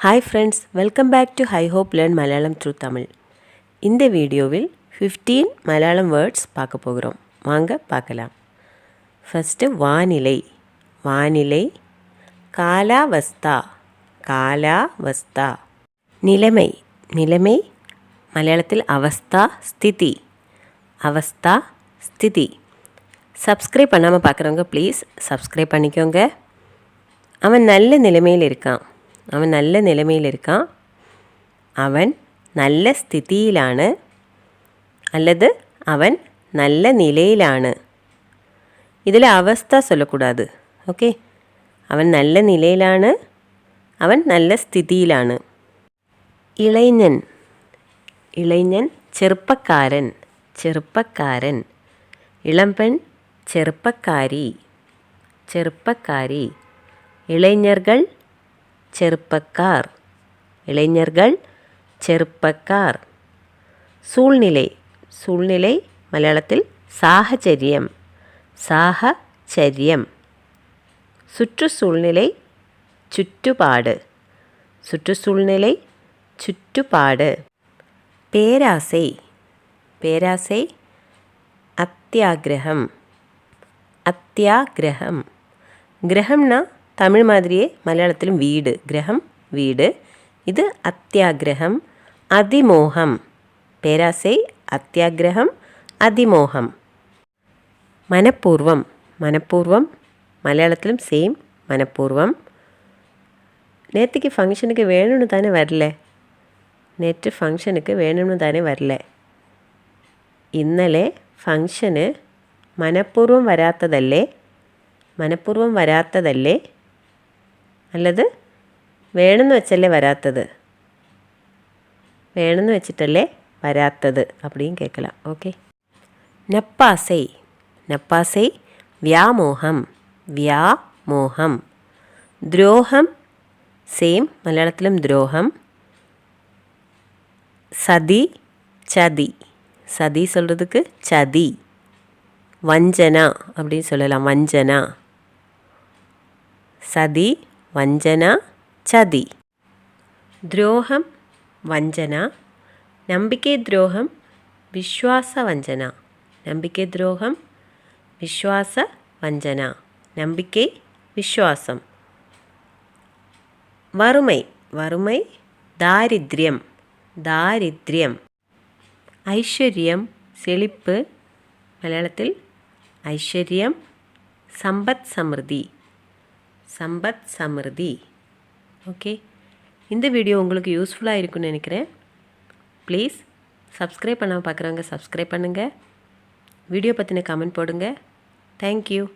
Hi friends, welcome back to High Hope Learn Malayalam through Tamil. இந்த வீடியோவில் 15 Malayalam words பார்க்க போகிறோம். வாங்க பார்க்கலாம். ஃபர்ஸ்ட் வானிலை. வானிலை. காலாவஸ்தா. காலாவஸ்தா. நிலைமை. நிலைமை. மலையாளத்தில் அவஸ்தா ஸ்திதி. அவஸ்தா ஸ்திதி. சப்ஸ்கிரைப் பண்ணாமல் பார்க்குறவங்க ப்ளீஸ் சப்ஸ்கிரைப் பண்ணிக்கோங்க. அவன் நல்ல நிலைமையில் இருக்கான். അവൻ നല്ല നിലമയിലിരിക്കാം. അവൻ നല്ല സ്ഥിതിയിലാണ് அல்லது அவன் நல்ல நிலையிലാണ്. இதில் அவஸ்தா சொல்லக்கூடாது. ஓகே, அவன் நல்ல நிலையிലാണ്, அவன் நல்ல സ്ഥിതിയിലാണ്. ഇളയൻ. ഇളയൻ ചെറുപ്പക്കാരൻ. ചെറുപ്പക്കാരൻ. ഇളംപെൺ ചെറുപ്പക്കാരി. ചെറുപ്പക്കാരി. ഇളയഞ്ഞர்கள் ചെറുപ്പക്കാർ. ഇളയഞ്ഞர்கள் ചെറുപ്പക്കാർ. സൂழ்நிலை. സൂழ்நிலை മലയാളത്തിൽ സാഹചര്യം. സാഹചര്യം. சுற்றுச்சூழ்நிலை ചുറ്റുപാട്. சுற்றுச்சூழ்நிலை ചുറ്റുപാട്. പേരാസை. പേരാസை അത്യാഗ്രഹം. അത്യാഗ്രഹം. ഗ്രഹംனா தமிழ் மாதிரியே மலையாளத்திலும் வீடு. கிரகம் வீடு. இது அத்தியாகிரகம். அதிமோகம். பேராசை அத்தியாகிரகம் அதிமோகம். മനഃപൂർവം. മനഃപൂർവം മലയാളത്തിലും സെയിം മനഃപൂർവം. നേരത്തേക്ക് ഫംഗ്ഷനുക്ക് വേണമെന്ന് തന്നെ വരില്ലേ? നേറ്റ് ഫംഗ്ഷനുക്ക് വേണമെന്ന് തന്നെ വരില്ലേ? ഇന്നലെ ഫംഗ്ഷന് മനഃപൂർവം വരാത്തതല്ലേ? മനഃപൂർവം വരാത്തതല്ലേ? அல்லது வேணும்னு வச்சല്ലേ வராத்தது? வேணும்னு வச்சிட்டല്ലേ வராத்தது அப்படின்னு கேட்கலாம். ஓகே. நப்பாசை. நப்பாசை வியாமோகம். வியாமோகம். துரோகம் சேம் மலையாளத்திலும் துரோகம். சதி சதி. சதி சொல்கிறதுக்கு சதி. வஞ்சனா அப்படின்னு சொல்லலாம். வஞ்சனா. சதி വഞ്ചന ചതി. ദ്രോഹം വഞ്ചന. നമ്പിക്കൈ ദ്രോഹം വിശ്വാസ വഞ്ചന. നമ്പിക്കൈ ദ്രോഹം വിശ്വാസ വഞ്ചന. നമ്പിക്കൈ വിശ്വാസം. വറുമൈ. വറുമൈ ദാരിദ്ര്യം. ദാരിദ്ര്യം. ഐശ്വര്യം സെളിപ്പ്. മലയാളത്തിൽ ഐശ്വര്യം സമ്പത്ത് സമൃദ്ധി. சம்பத் சமிருதி. ஓகே, இந்த வீடியோ உங்களுக்கு யூஸ்ஃபுல்லாக இருக்குன்னு நினைக்கிறேன். ப்ளீஸ் சப்ஸ்கிரைப் பண்ணாமல் பார்க்குறவங்க சப்ஸ்கிரைப் பண்ணுங்கள். வீடியோ பற்றின கமெண்ட் போடுங்க. தேங்க்யூ.